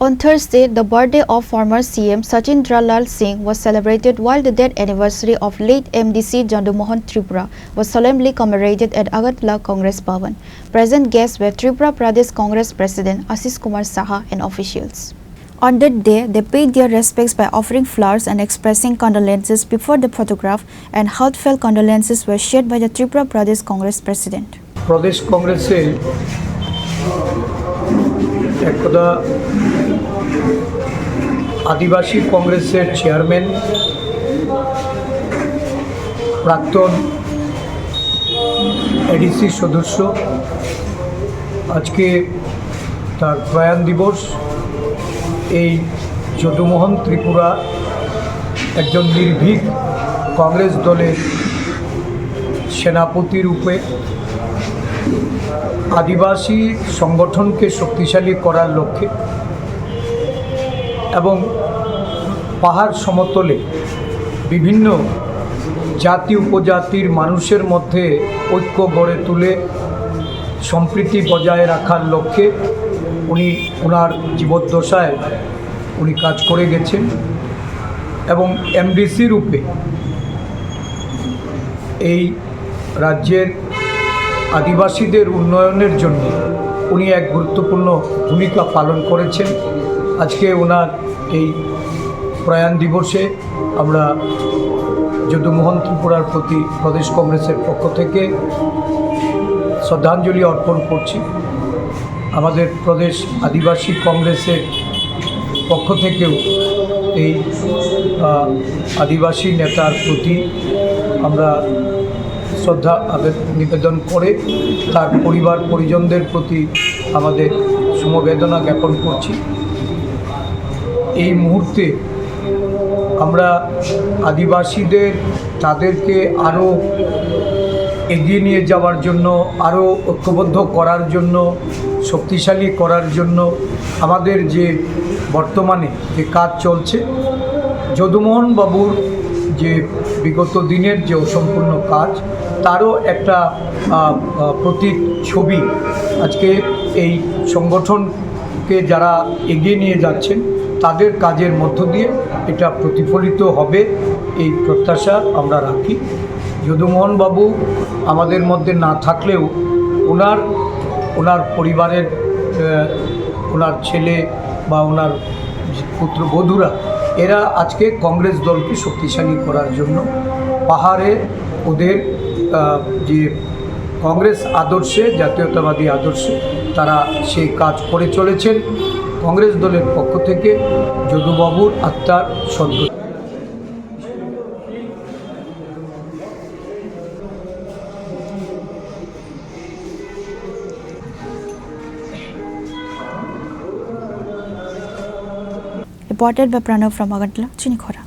On Thursday, the birthday of former CM Sachindra Lal Singh was celebrated while the death anniversary of late MDC Jandu Mohan Tripura was solemnly commemorated at Agartala Congress Bhavan. Present guests were Tripura Pradesh Congress President Ashish Kumar Saha and officials. On that day, they paid their respects by offering flowers and expressing condolences before the photograph, and heartfelt condolences were shared by the Tripura Pradesh Congress President. Pradesh Congress একদা আদিবাসী কংগ্রেসের chairman প্রাক্তন ADC সদস্য আজকে তার প্রয়াণ দিবস। এই যদুমোহন ত্রিপুরা একজন নির্ভীক কংগ্রেস দলের সেনাপতি রূপে আদিবাসী সংগঠনকে শক্তিশালী করার লক্ষ্যে এবং পাহাড় সমতলে বিভিন্ন জাতি উপজাতির মানুষের মধ্যে ঐক্য গড়ে তুলে সম্প্রীতি বজায় রাখার লক্ষ্যে উনি ওনার জীবদ্দশায় উনি কাজ করে গেছেন এবং এমডিসি রূপে এই রাজ্যের আদিবাসীদের উন্নয়নের জন্য উনি এক গুরুত্বপূর্ণ ভূমিকা পালন করেছেন। আজকে ওনার এই প্রয়াণ দিবসে আমরা যদুমোহন ত্রিপুরার প্রতি প্রদেশ কংগ্রেসের পক্ষ থেকে শ্রদ্ধাঞ্জলি অর্পণ করছি। আমাদের প্রদেশ আদিবাসী কংগ্রেসের পক্ষ থেকেও এই আদিবাসী নেতার প্রতি আমরা শ্রদ্ধা নিবেদন করে তার পরিবার পরিজনদের প্রতি আমাদের সমবেদনা জ্ঞাপন করছি। এই মুহূর্তে আমরা আদিবাসীদের তাদেরকে আরও এগিয়ে নিয়ে যাওয়ার জন্য, আরও ঐক্যবদ্ধ করার জন্য, শক্তিশালী করার জন্য আমাদের যে বর্তমানে যে কাজ চলছে, যদুমোহন বাবুর যে বিগত দিনের যে অসম্পূর্ণ কাজ তারও একটা প্রতীক ছবি আজকে এই সংগঠনকে যারা এগিয়ে নিয়ে যাচ্ছেন তাদের কাজের মধ্য দিয়ে এটা প্রতিফলিত হবে, এই প্রত্যাশা আমরা রাখি। যদুমোহন বাবু আমাদের মধ্যে না থাকলেও ওনার পরিবারের ওনার ছেলে বা ওনার পুত্রবধূরা এরা আজকে কংগ্রেস দলকে শক্তিশালী করার জন্য পাহাড়ে ওদের যে কংগ্রেস আদর্শে, জাতীয়তাবাদী আদর্শে তারা সেই কাজ করে চলেছেন। কংগ্রেস দলের পক্ষ থেকে যদুবাবুর আত্মার সদ্গতি। Reported by Pranav from Agartala, Chinikhora.